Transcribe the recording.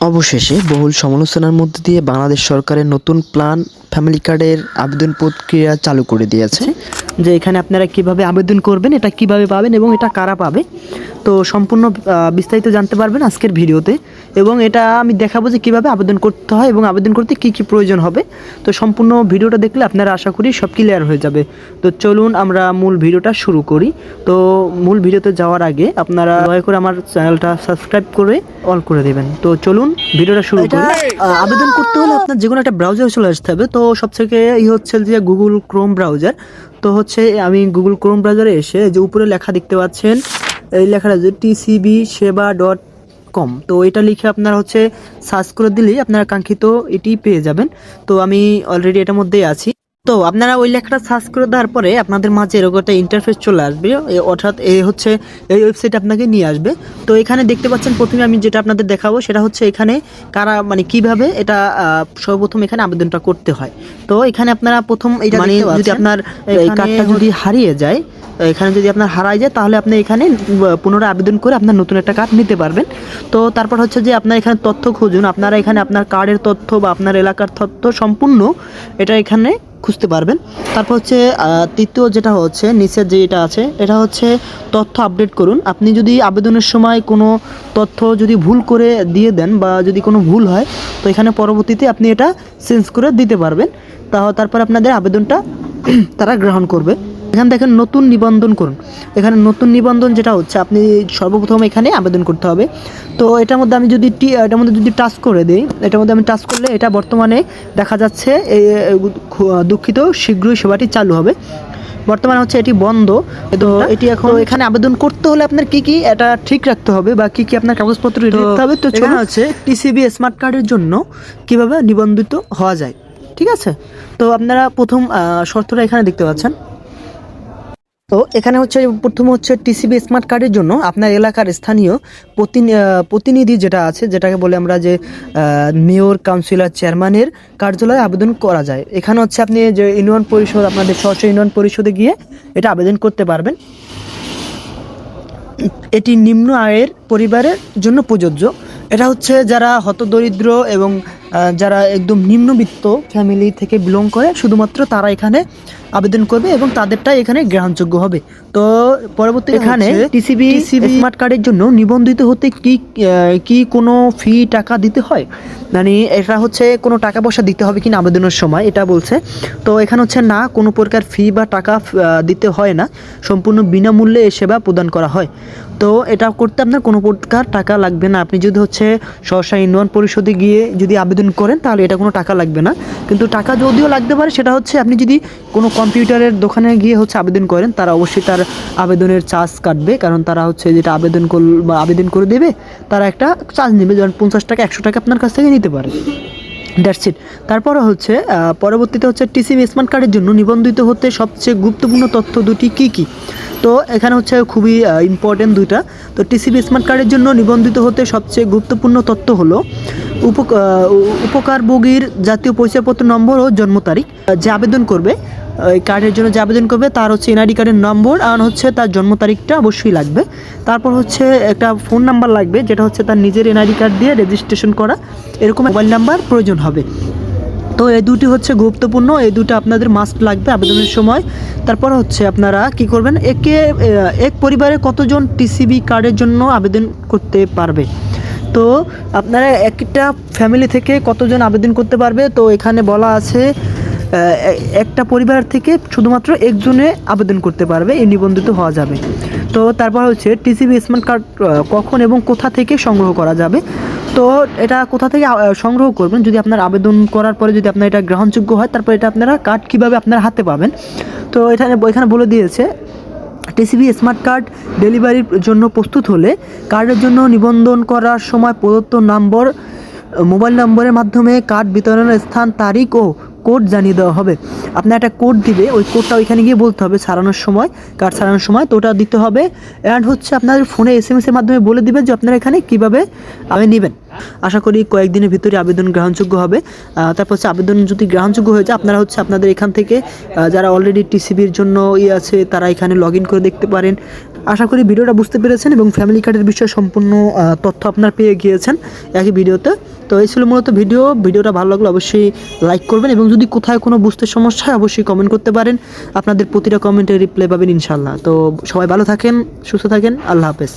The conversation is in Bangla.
অবশেষে বহুল সমালোচনার মধ্য দিয়ে বাংলাদেশ সরকারের নতুন প্ল্যান ফ্যামিলি কার্ডের আবেদন প্রক্রিয়া চালু করে দিয়েছে। যে এখানে আপনারা কিভাবে আবেদন করবেন, এটা কিভাবে পাবেন এবং এটা কারা পাবে, তো সম্পূর্ণ বিস্তারিত জানতে পারবেন আজকের ভিডিওতে। এবং এটা আমি দেখাবো যে কিভাবে আবেদন করতে হয় এবং আবেদন করতে কি কি প্রয়োজন হবে। তো সম্পূর্ণ ভিডিওটা দেখলে আপনারা আশা করি সব ক্লিয়ার হয়ে যাবে। তো চলুন আমরা মূল ভিডিওটা শুরু করি। তো মূল ভিডিওতে যাওয়ার আগে আপনারা দয়া করে আমার চ্যানেলটা সাবস্ক্রাইব করে অল করে দেবেন। তো চলুন ভিডিওটা শুরু করি। আবেদন করতে হলে আপনার যে কোনো একটা ব্রাউজার চলে আসতে হবে। তো সবথেকে হচ্ছে যে গুগল ক্রোম ব্রাউজার। তো হচ্ছে আমি গুগল ক্রোম ব্রাউজারে এসে যে উপরে লেখা দেখতে পাচ্ছেন, এই লেখাটা যে tcbseva.com, তো এটা লিখে আপনারা হচ্ছে সার্চ করে দিলেই আপনারা কাঙ্ক্ষিত এটি পেয়ে যাবেন। তো আমি অলরেডি এটার মধ্যেই আছি। তো আপনারা ওই লেখাটা সার্চ করে দেওয়ার পরে আপনাদের মাঝে এরকম একটা ইন্টারফেস চলে আসবে, অর্থাৎ এই হচ্ছে এই ওয়েবসাইট আপনাকে নিয়ে আসবে। তো এখানে দেখতে পাচ্ছেন প্রথমে আমি যেটা আপনাদের দেখাবো সেটা হচ্ছে এখানে কারা কিভাবে এটা সর্বপ্রথম এখানে আবেদনটা করতে হয়। তো এখানে আপনারা প্রথম এটা যদি আপনার এই কার্ডটা যদি হারিয়ে যায়, এখানে যদি আপনার হারায় যায় তাহলে আপনি এখানে পুনরায় আবেদন করে আপনার নতুন একটা কার্ড নিতে পারবেন। তো তারপর হচ্ছে যে আপনার এখানে তথ্য খুঁজুন, আপনারা এখানে আপনার কার্ডের তথ্য বা আপনার এলাকার তথ্য সম্পূর্ণ এটা এখানে খুঁজতে পারবেন। তারপর হচ্ছে তৃতীয় যেটা হচ্ছে নিচের যেটা আছে এটা হচ্ছে তথ্য আপডেট করুন। আপনি যদি আবেদনের সময় কোনো তথ্য যদি ভুল করে দিয়ে দেন বা যদি কোনো ভুল হয়, তো এখানে পরবর্তীতে আপনি এটা চেঞ্জ করে দিতে পারবেন। তারপর আপনাদের আবেদনটা তারা গ্রহণ করবে। এখানে দেখেন নতুন নিবন্ধন করুন। এখানে নতুন নিবন্ধন যেটা হচ্ছে আপনি সর্বপ্রথম এখানে আবেদন করতে হবে। তো এটার মধ্যে আমি যদি টাচ করে দিই, এটার মধ্যে আমি টাচ করলে এটা বর্তমানে দেখা যাচ্ছে দুঃখিত, শীঘ্রই সেবাটি চালু হবে। বর্তমানে হচ্ছে এটি বন্ধ। তো এটি এখন এখানে আবেদন করতে হলে আপনার কি কি এটা ঠিক রাখতে হবে বা কি কি আপনার কাগজপত্র রাখতে হবে। তো এখানে হচ্ছে টিসিবি স্মার্ট কার্ডের জন্য কিভাবে নিবন্ধিত হওয়া যায়, ঠিক আছে। তো আপনারা প্রথম শর্তটা এখানে দেখতে পাচ্ছেন। তো এখানে হচ্ছে প্রথম হচ্ছে টিসিবি স্মার্ট কার্ডের জন্য আপনার এলাকার স্থানীয় প্রতিনিধি যেটা আছে, যেটাকে বলে আমরা যে মেয়র, কাউন্সিলর, চেয়ারম্যানের কার্যালয়ে আবেদন করা যায়। এখানে হচ্ছে আপনি যে ইউনিয়ন পরিষদ, আপনাদের স্ব ইউনিয়ন পরিষদে গিয়ে এটা আবেদন করতে পারবেন। এটি নিম্ন আয়ের পরিবারের জন্য প্রযোজ্য। এটা হচ্ছে যারা হতদরিদ্র এবং যারা একদম নিম্নবিত্ত ফ্যামিলি থেকে বিলং করে শুধুমাত্র তারা এখানে আবেদন করবে এবং তাদেরটাই এখানে গ্রহণযোগ্য হবে। তো পরবর্তী এখানে টিসিবি স্মার্ট কার্ডের জন্য নিবন্ধিত হতে কি কোনো ফি টাকা দিতে হয়, মানে এটা হচ্ছে কোনো টাকা পয়সা দিতে হবে কিনা আবেদনের সময় এটা বলছে। তো এখানে হচ্ছে না, কোনো প্রকার ফি বা টাকা দিতে হয় না, সম্পূর্ণ বিনামূল্যে এই সেবা প্রদান করা হয়। তো এটা করতে আপনার কোনো প্রকার টাকা লাগবে না। আপনি যদি হচ্ছে সহসা ইউনিয়ন পরিষদে গিয়ে যদি আবেদন করেন তাহলে এটা কোনো টাকা লাগবে না। কিন্তু টাকা যদিও লাগতে পারে, সেটা হচ্ছে আপনি যদি কোনো কম্পিউটারের দোকানে গিয়ে হচ্ছে আবেদন করেন, তারা অবশ্যই তার আবেদনের চার্জ কাটবে, কারণ তারা হচ্ছে যেটা আবেদন করে দেবে তারা একটা চার্জ নেবে, যেমন 50 টাকা 100 টাকা আপনার কাছ থেকে নিতে পারে। That's it. তারপরে হচ্ছে পরবর্তীতে হচ্ছে টিসিবি স্মার্ট কার্ডের জন্য নিবন্ধিত হতে সবচেয়ে গুরুত্বপূর্ণ তথ্য দুটি কি কি। তো এখানে হচ্ছে খুবই ইম্পর্টেন্ট দুইটা। তো টিসিবি স্মার্ট কার্ডের জন্য নিবন্ধিত হতে সবচেয়ে গুরুত্বপূর্ণ তথ্য হলো উপকারভোগীর জাতীয় পরিচয়পত্র নম্বর ও জন্ম তারিখ। যে আবেদন করবে এই কার্ডের জন্য, যে আবেদন করবে তার হচ্ছে এনআইডি কার্ডের নম্বর আর হচ্ছে তার জন্ম তারিখটা অবশ্যই লাগবে। তারপর হচ্ছে একটা ফোন নাম্বার লাগবে, যেটা হচ্ছে তার নিজের এনআইডি কার্ড দিয়ে রেজিস্ট্রেশন করা, এরকম মোবাইল নাম্বার প্রয়োজন হবে। তো এই দুটি হচ্ছে গুরুত্বপূর্ণ, এই দুটো আপনাদের মাস্ট লাগবে আবেদনের সময়। তারপর হচ্ছে আপনারা কি করবেন, এক পরিবারে কতজন টিসিবি কার্ডের জন্য আবেদন করতে পারবে। তো আপনারা একটা ফ্যামিলি থেকে কতজন আবেদন করতে পারবে, তো এখানে বলা আছে একটা পরিবার থেকে শুধুমাত্র একজনে আবেদন করতে পারবে, এই নিবন্ধিত হওয়া যাবে। তো তারপর হচ্ছে টিসিবি স্মার্ট কার্ড কখন এবং কোথা থেকে সংগ্রহ করা যাবে। তো এটা কোথা থেকে সংগ্রহ করবেন, যদি আপনার আবেদন করার পরে যদি আপনার এটা গ্রহণযোগ্য হয়, তারপর এটা আপনারা কার্ড কীভাবে আপনার হাতে পাবেন। তো এখানে বলে দিয়েছে টিসিবি স্মার্ট কার্ড ডেলিভারির জন্য প্রস্তুত হলে কার্ডের জন্য নিবন্ধন করার সময় প্রদত্ত মোবাইল নম্বরের মাধ্যমে কার্ড বিতরণের স্থান, তারিখ ও কোড জানিয়ে দেওয়া হবে। আপনার একটা কোড দিবে, ওই কোডটা ওইখানে গিয়ে বলতে হবে ছাড়ানোর সময়, কার্ড ছাড়ানোর সময়, তো ওটা দিতে হবে। অ্যান্ড হচ্ছে আপনাদের ফোনে SMS এর মাধ্যমে বলে দিবে যে আপনারা এখানে কীভাবে নেবেন। আশা করি কয়েকদিনের ভিতরে আবেদন গ্রহণযোগ্য হবে। তারপর হচ্ছে আবেদন যদি গ্রহণযোগ্য হয়ে যায়, আপনারা হচ্ছে আপনাদের এখান থেকে যারা অলরেডি টিসিবির জন্য আছে তারা এখানে লগ ইন করে দেখতে পারেন। আশা করি ভিডিওটা বুঝতে পেরেছেন এবং ফ্যামিলি কার্ডের বিষয়ে সম্পূর্ণ তথ্য আপনার পেয়ে গিয়েছেন একই ভিডিওতে। তো এই ছিল মূলত ভিডিওটা ভালো লাগলে অবশ্যই লাইক করবেন এবং যদি কোথায় কোনো বুঝতে সমস্যা হয় অবশ্যই কমেন্ট করতে পারেন। আপনাদের প্রতিটা কমেন্টে রিপ্লাই পাবেন ইনশাল্লাহ। তো সবাই ভালো থাকেন, সুস্থ থাকেন, আল্লাহ হাফেজ।